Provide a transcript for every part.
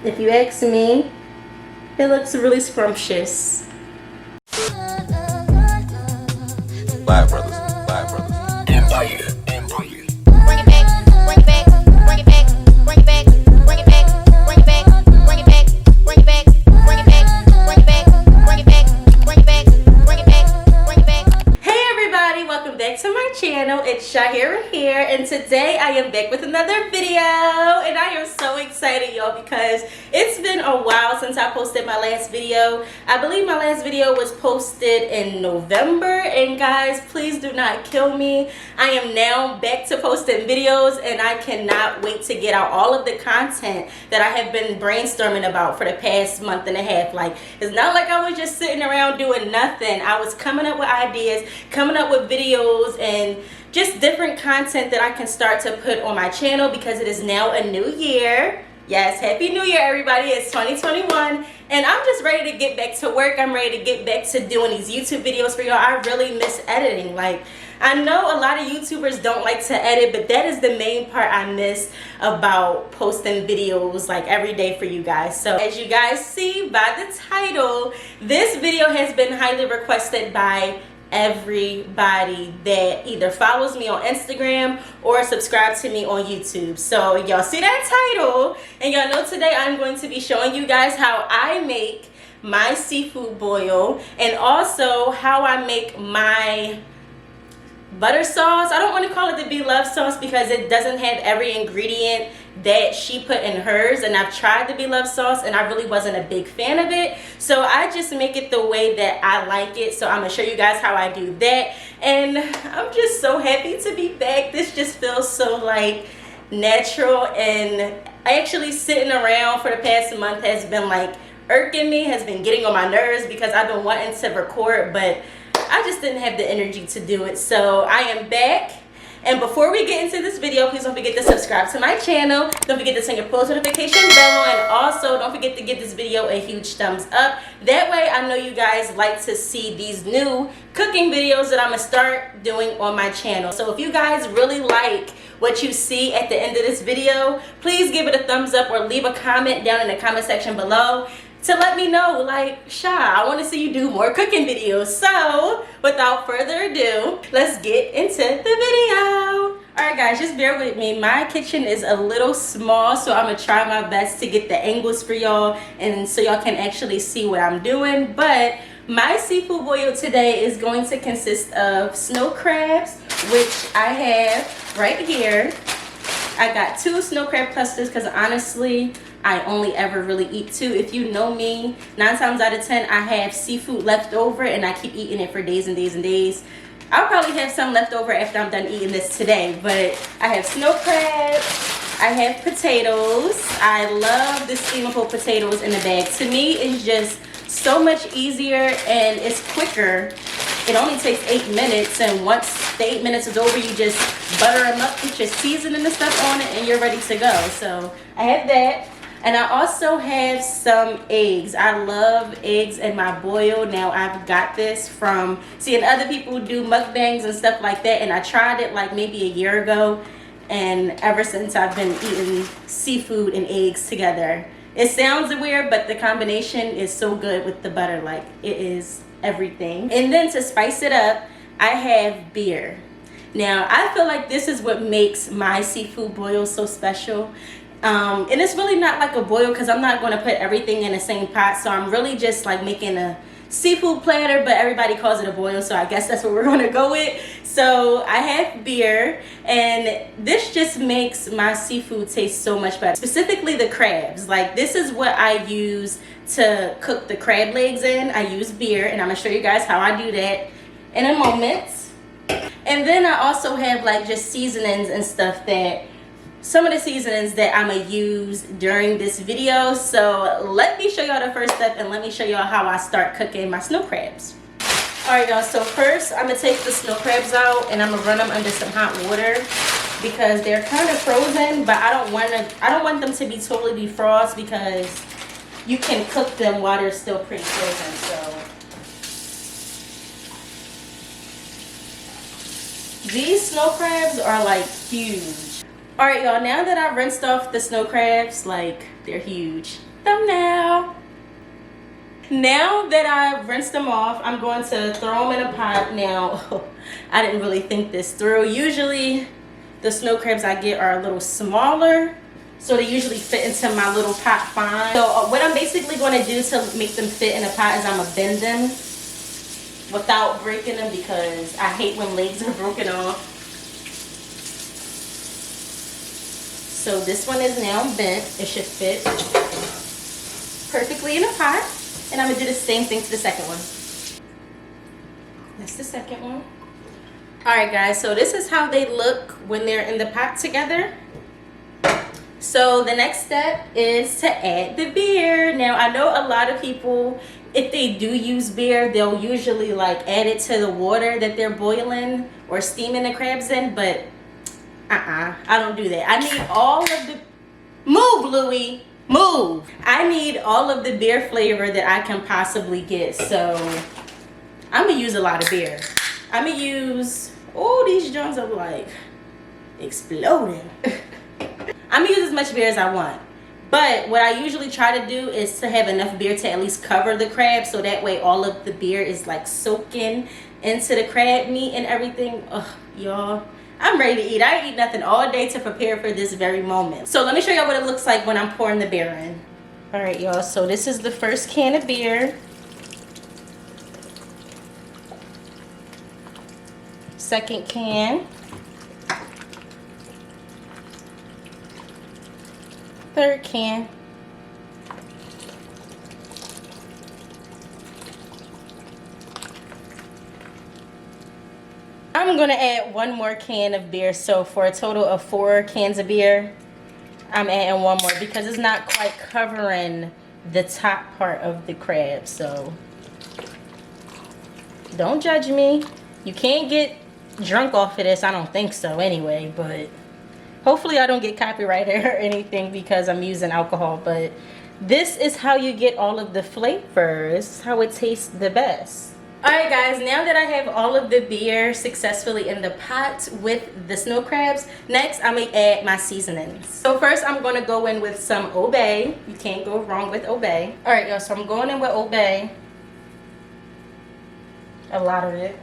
If you ask me, it looks really scrumptious. Black brothers, black brothers. Empire, empire. Bring it back, bring it back, bring it back, bring it back, bring it back, bring it back, bring it back, bring it back, bring it back, bring it back, bring it back, bring it back, bring it back, bring it back. Hey everybody, welcome back to my channel. It's ShaaBeautyy here, and today I am back with another video, and I am so excited, y'all, because it's been a while since I posted my last video. I believe my last video was posted in November, and guys, please do not kill me. I am now back to posting videos, and I cannot wait to get out all of the content that I have been brainstorming about for the past month and a half. Like, it's not like I was just sitting around doing nothing. I was coming up with ideas, coming up with videos, and just different content that I can start to put on my channel because it is now a new year. Yes, happy new year everybody. It's 2021 and I'm just ready to get back to work. I'm ready to get back to doing these YouTube videos for y'all. I really miss editing. Like, I know a lot of YouTubers don't like to edit, but that is the main part I miss about posting videos like every day for you guys. So as you guys see by the title, this video has been highly requested by everybody that either follows me on Instagram or subscribe to me on YouTube. So y'all see that title, and y'all know today I'm going to be showing you guys how I make my seafood boil, and also how I make my butter sauce. I don't want to call it the Be Love sauce because it doesn't have every ingredient that she put in hers, and I've tried the Be Love sauce and I really wasn't a big fan of it, so I just make it the way that I like it. So I'm gonna show you guys how I do that, and I'm just so happy to be back. This just feels so like natural, and actually sitting around for the past month has been like irking me, has been getting on my nerves because I've been wanting to record, but I just didn't have the energy to do it. So I am back. And before we get into this video, please don't forget to subscribe to my channel. Don't forget to turn your post notification bell on, and also don't forget to give this video a huge thumbs up. That way I know you guys like to see these new cooking videos that I'm gonna start doing on my channel. So if you guys really like what you see at the end of this video, please give it a thumbs up or leave a comment down in the comment section below to let me know, like, Sha, I want to see you do more cooking videos. So without further ado, let's get into the video. Alright guys, just bear with me. My kitchen is a little small, so I'm gonna try my best to get the angles for y'all and so y'all can actually see what I'm doing. But my seafood boil today is going to consist of snow crabs, which I have right here. I got 2 snow crab clusters because honestly I only ever really eat 2. If you know me, 9 times out of 10 I have seafood left over and I keep eating it for days and days and days. I'll probably have some left over after I'm done eating this today. But I have snow crabs, I have potatoes. I love the steamable potatoes in the bag. To me, it's just so much easier and it's quicker. It only takes 8 minutes, and once the 8 minutes is over, you just butter them up, put your seasoning and stuff on it, and you're ready to go. So I have that. And I also have some eggs. I love eggs in my boil. Now I've got this from seeing other people do mukbangs and stuff like that, and I tried it like maybe a year ago, and ever since I've been eating seafood and eggs together. It sounds weird, but the combination is so good with the butter. Like, it is everything. And then to spice it up, I have beer. Now I feel like this is what makes my seafood boil so special. And it's really not like a boil because I'm not going to put everything in the same pot, so I'm really just like making a seafood platter, but everybody calls it a boil, so I guess that's what we're going to go with. So I have beer, and this just makes my seafood taste so much better, specifically the crabs. Like, this is what I use to cook the crab legs in. I use beer, and I'm going to show you guys how I do that in a moment. And then I also have like just seasonings and stuff, that some of the seasonings that I'm gonna use during this video. So let me show y'all the first step, and let me show y'all how I start cooking my snow crabs. Alright y'all, so first I'm gonna take the snow crabs out and I'm gonna run them under some hot water because they're kind of frozen, but I don't want them to be totally defrost because you can cook them while they're still pretty frozen. So these snow crabs are like huge. Alright y'all, now that I've rinsed off the snow crabs, like, they're huge. thumbnail. Now that I've rinsed them off, I'm going to throw them in a pot. Now, I didn't really think this through. Usually, the snow crabs I get are a little smaller, so they usually fit into my little pot fine. So what I'm basically going to do to make them fit in a pot is I'm going to bend them without breaking them, because I hate when legs are broken off. So this one is now bent. It should fit perfectly in a pot. And I'm going to do the same thing to the second one. That's the second one. Alright guys, so this is how they look when they're in the pot together. So the next step is to add the beer. Now I know a lot of people, if they do use beer, they'll usually like add it to the water that they're boiling or steaming the crabs in, but I don't do that. I need all of the... Move, Louie! Move! I need all of the beer flavor that I can possibly get, so I'm gonna use a lot of beer. I'm gonna use... Oh, these joints are like exploding. I'm gonna use as much beer as I want. But what I usually try to do is to have enough beer to at least cover the crab, so that way all of the beer is like soaking into the crab meat and everything. Ugh, y'all. I'm ready to eat. I eat nothing all day to prepare for this very moment. So let me show y'all what it looks like when I'm pouring the beer in. All right, y'all. So this is the first can of beer. Second can. Third can. I'm gonna add one more can of beer, so for a total of 4 cans of beer, I'm adding one more because it's not quite covering the top part of the crab. So don't judge me. You can't get drunk off of this. I don't think so anyway, but hopefully I don't get copyrighted or anything because I'm using alcohol. But this is how you get all of the flavors. This is how it tastes the best. Alright guys, now that I have all of the beer successfully in the pot with the snow crabs, next I'm going to add my seasonings. So first I'm going to go in with some obay. You can't go wrong with obay. Alright y'all, so I'm going in with obay. A lot of it.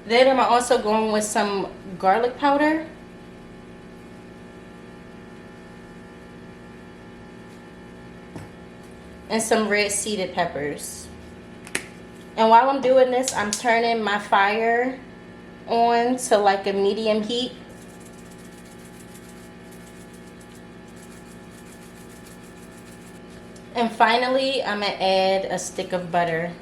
Then I'm also going with some garlic powder. And some red seeded peppers. And while I'm doing this, I'm turning my fire on to like a medium heat. And finally, I'm going to add a stick of butter.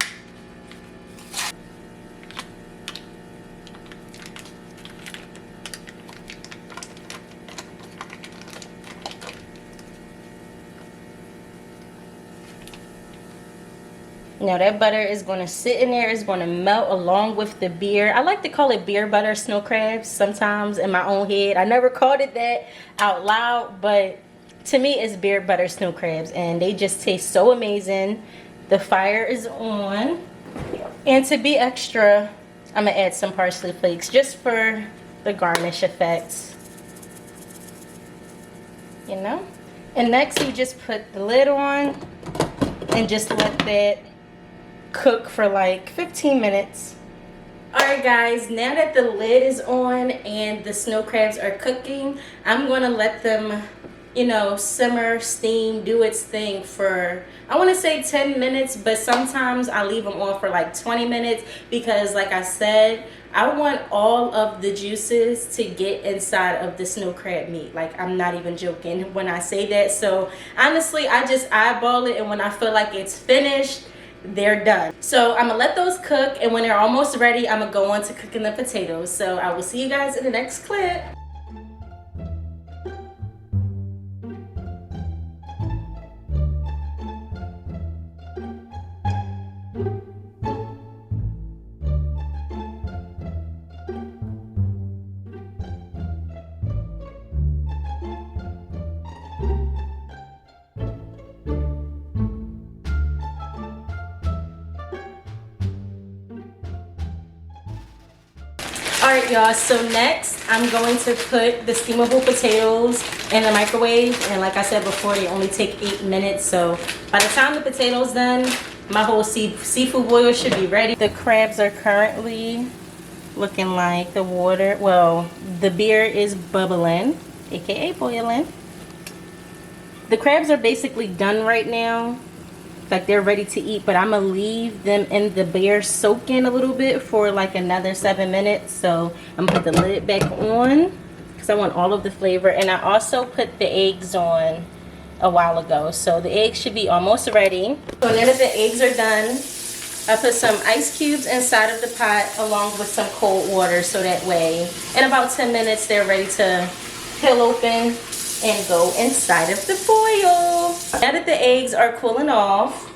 Now that butter is going to sit in there. It's going to melt along with the beer. I like to call it beer butter snow crabs sometimes in my own head. I never called it that out loud, but to me it's beer butter snow crabs and they just taste so amazing. The fire is on. And to be extra, I'm going to add some parsley flakes just for the garnish effect. You know? And next you just put the lid on and just let that cook for like 15 minutes. Alright guys, now that the lid is on and the snow crabs are cooking, I'm going to let them, you know, simmer, steam, do its thing for, I want to say 10 minutes, but sometimes I leave them on for like 20 minutes because like I said, I want all of the juices to get inside of the snow crab meat. Like, I'm not even joking when I say that. So honestly, I just eyeball it, and when I feel like it's finished, they're done. So I'm gonna let those cook, and when they're almost ready, I'm gonna go on to cooking the potatoes. So I will see you guys in the next clip. Alright y'all, so next I'm going to put the steamable potatoes in the microwave, and like I said before, they only take 8 minutes, so by the time the potatoes done, my whole seafood boil should be ready. The crabs are currently looking like the water, well, the beer is bubbling, aka boiling. The crabs are basically done right now, like they're ready to eat, but I'm gonna leave them in the beer soaking a little bit for like another 7 minutes. So I'm gonna put the lid back on because I want all of the flavor, and I also put the eggs on a while ago, so the eggs should be almost ready. So now that the eggs are done, I put some ice cubes inside of the pot along with some cold water, so that way in about 10 minutes they're ready to peel open and go inside of the foil. Now that the eggs are cooling off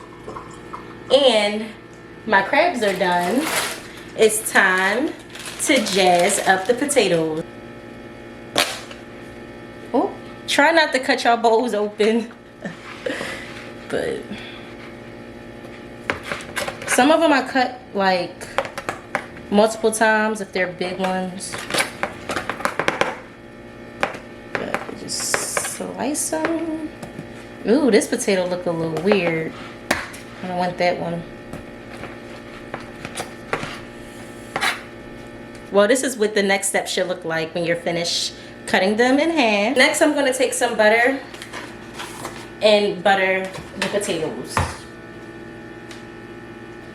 and my crabs are done, it's time to jazz up the potatoes. Oh, try not to cut your bowls open. But some of them I cut like multiple times if they're big ones. Slice them. Ooh, this potato look a little weird. I don't want that one. Well, this is what the next step should look like when you're finished cutting them in half. Next, I'm going to take some butter and butter the potatoes.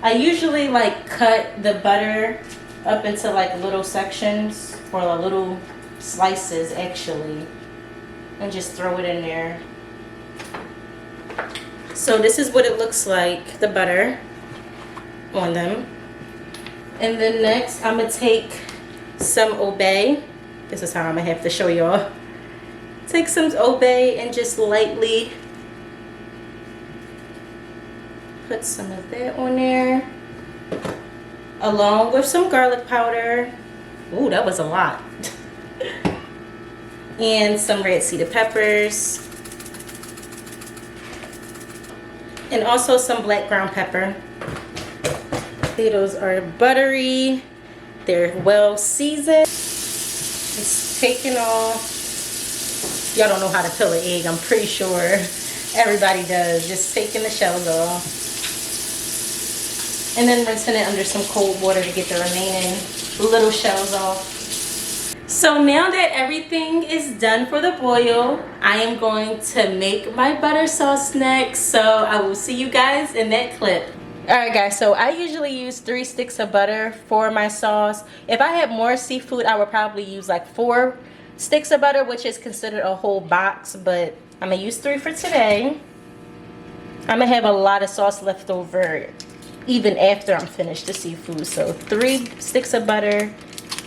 I usually like cut the butter up into like little sections, or little slices actually, and just throw it in there. So this is what it looks like, the butter on them. And then next I'm gonna take some obay. This is how I'm gonna have to show y'all. Take some obay and just lightly put some of that on there, along with some garlic powder. Ooh, that was a lot. And some red seeded peppers, and also some black ground pepper. Potatoes are buttery, they're well seasoned. It's taken off. Y'all don't know how to peel an egg, I'm pretty sure everybody does. Just taking the shells off and then rinsing it under some cold water to get the remaining little shells off. So now that everything is done for the boil, I am going to make my butter sauce next. So I will see you guys in that clip. Alright guys, so I usually use 3 sticks of butter for my sauce. If I had more seafood, I would probably use like 4 sticks of butter, which is considered a whole box, but I'm going to use 3 for today. I'm going to have a lot of sauce left over even after I'm finished the seafood. So 3 sticks of butter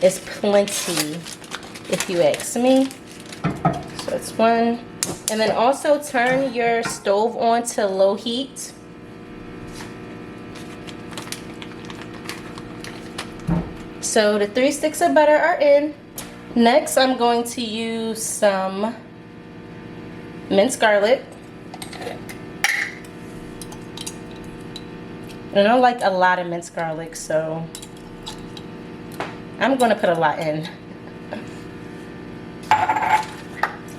is plenty, if you ask me. So that's 1. And then also turn your stove on to low heat. So the 3 sticks of butter are in. Next, I'm going to use some minced garlic. And I don't like a lot of minced garlic, so I'm going to put a lot in.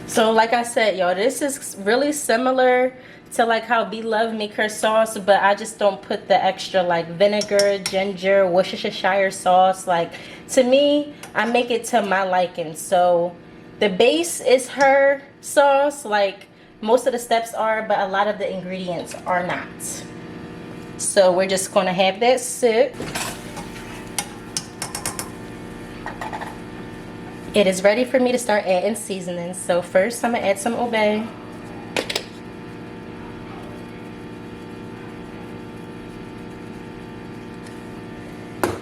So like I said, y'all, this is really similar to like how B Love make her sauce, but I just don't put the extra like vinegar, ginger, Worcestershire sauce. Like, to me, I make it to my liking. So the base is her sauce, like most of the steps are, but a lot of the ingredients are not. So we're just going to have that sit. It is ready for me to start adding seasonings. So first I'm going to add some obay.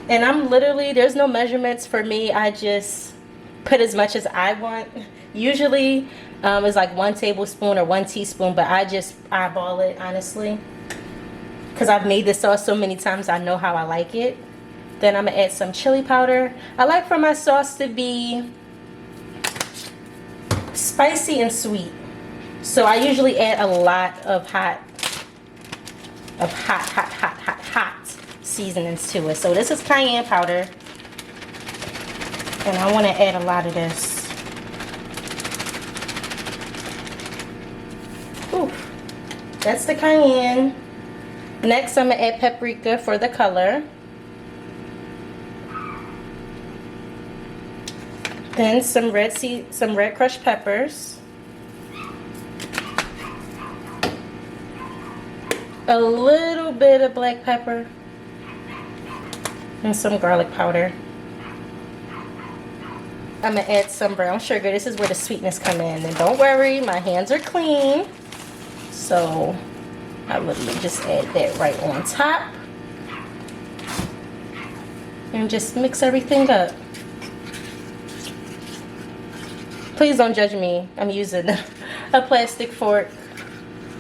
And I'm literally, there's no measurements for me. I just put as much as I want. Usually it's like 1 tablespoon or 1 teaspoon, but I just eyeball it, honestly, because I've made this sauce so many times. I know how I like it. Then I'm gonna add some chili powder. I like for my sauce to be spicy and sweet, so I usually add a lot of hot seasonings to it. So this is cayenne powder. And I want to add a lot of this. Ooh, that's the cayenne. Next, I'm going to add paprika for the color. Then some red crushed peppers. A little bit of black pepper. And some garlic powder. I'm going to add some brown sugar. This is where the sweetness come in. And don't worry, my hands are clean. So I literally just add that right on top. And just mix everything up. Please don't judge me. I'm using a plastic fork.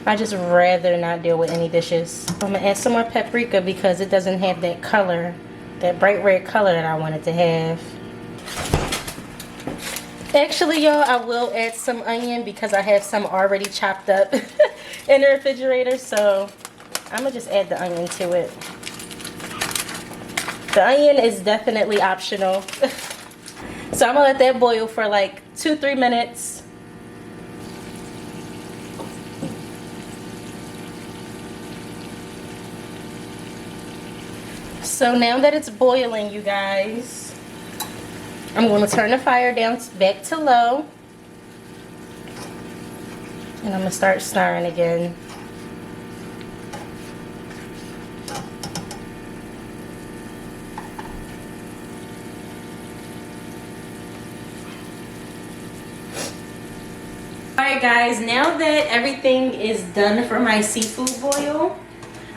I just rather not deal with any dishes. I'm gonna add some more paprika because it doesn't have that color, that bright red color that I want it to have. Actually, y'all, I will add some onion because I have some already chopped up in the refrigerator. So I'm gonna just add the onion to it. The onion is definitely optional. So I'm gonna let that boil for like 2-3 minutes. So now that it's boiling, you guys, I'm going to turn the fire down back to low. And I'm going to start stirring again. Alright guys, now that everything is done for my seafood boil,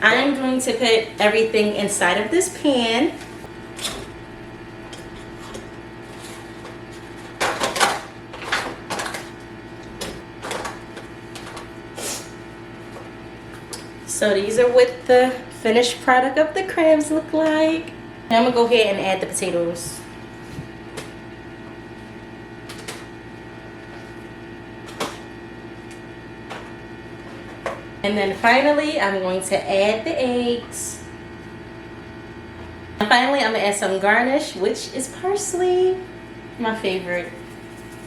I'm going to put everything inside of this pan. So these are what the finished product of the crabs look like. Now I'm going to go ahead and add the potatoes. And then finally, I'm going to add the eggs. And finally, I'm going to add some garnish, which is parsley. My favorite.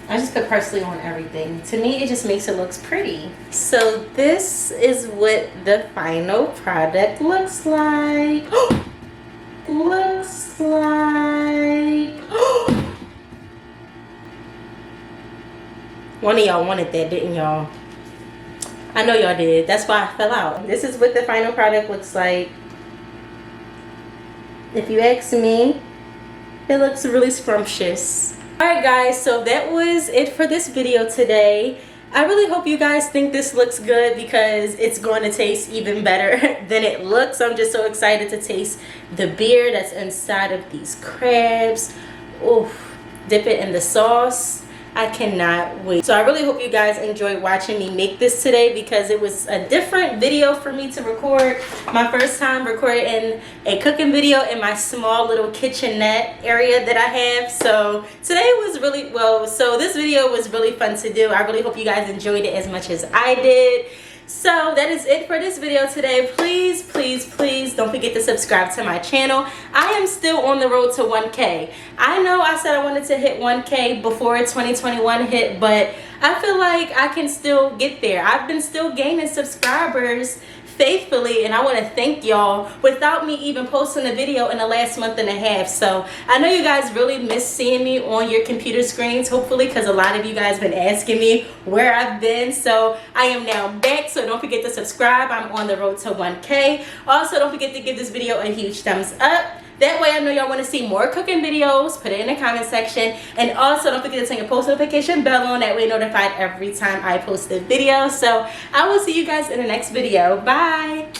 I just put parsley on everything. To me, it just makes it look pretty. So this is what the final product looks like. Looks like. One of y'all wanted that, didn't y'all? I know y'all did. That's why I fell out. This is what the final product looks like. If you ask me, it looks really scrumptious. Alright guys, so that was it for this video today. I really hope you guys think this looks good because it's going to taste even better than it looks. I'm just so excited to taste the beer that's inside of these crabs. Oof. Dip it in the sauce. I cannot wait. So I really hope you guys enjoyed watching me make this today because it was a different video for me to record. My first time recording a cooking video in my small little kitchenette area that I have. So today was really, so this video was really fun to do. I really hope you guys enjoyed it as much as I did. So that is it for this video today. Please, please, please don't forget to subscribe to my channel. I am still on the road to 1K. I know I said I wanted to hit 1K before 2021 hit, but I feel like I can still get there. I've been still gaining subscribers faithfully, and I want to thank y'all without me even posting a video in the last month and a half. So I know you guys really miss seeing me on your computer screens, hopefully, because a lot of you guys been asking me where I've been. So I am now back, so don't forget to subscribe. I'm on the road to 1K. Also, don't forget to give this video a huge thumbs up. That way I know y'all want to see more cooking videos. Put it in the comment section. And also don't forget to turn your post notification bell on. That way you're notified every time I post a video. So I will see you guys in the next video. Bye.